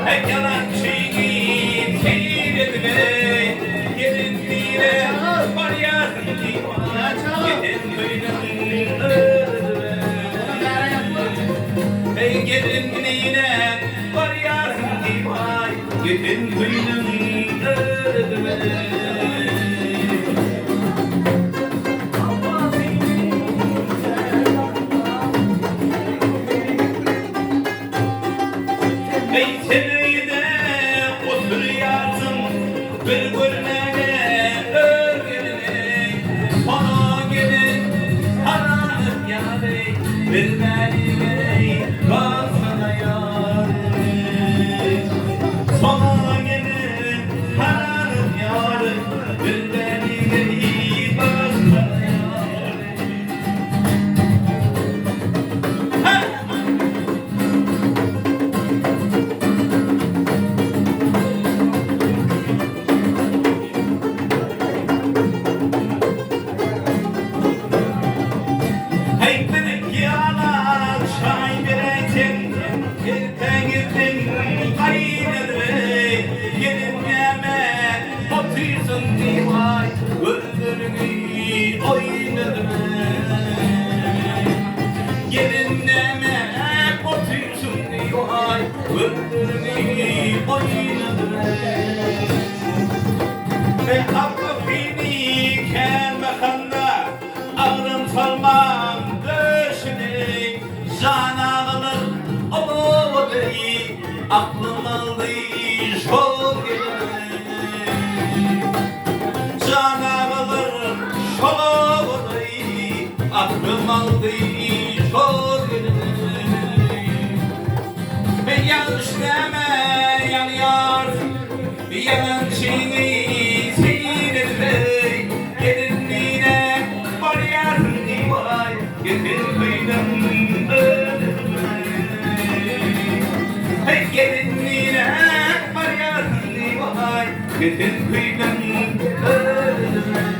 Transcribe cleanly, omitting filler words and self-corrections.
Hey yalan şeyini seyredile gelinliğine var ya gidin köyden öldüre. Hey gelinliğine var ya gidin köyden öldüre. Hey seneyde oturuyorsun bir gülmeye örgüne bana gelin aranıp yâre bir beni gey kalsana yâre bana gelin aranıp yâre bir beni gey kalsana yâre. Ve aklı fini kelmekanda ağrım salmam döşüne cana kalır o değil aklım aldı şol geline cana kalır şol değil aklım aldı şol geline ve yanlış deme yanıyor bir yalan şeyini gelinliğine var yarın vay gidin kıydım öldürme. Hey gelinliğine var yarın vay gidin kıydım öldürme.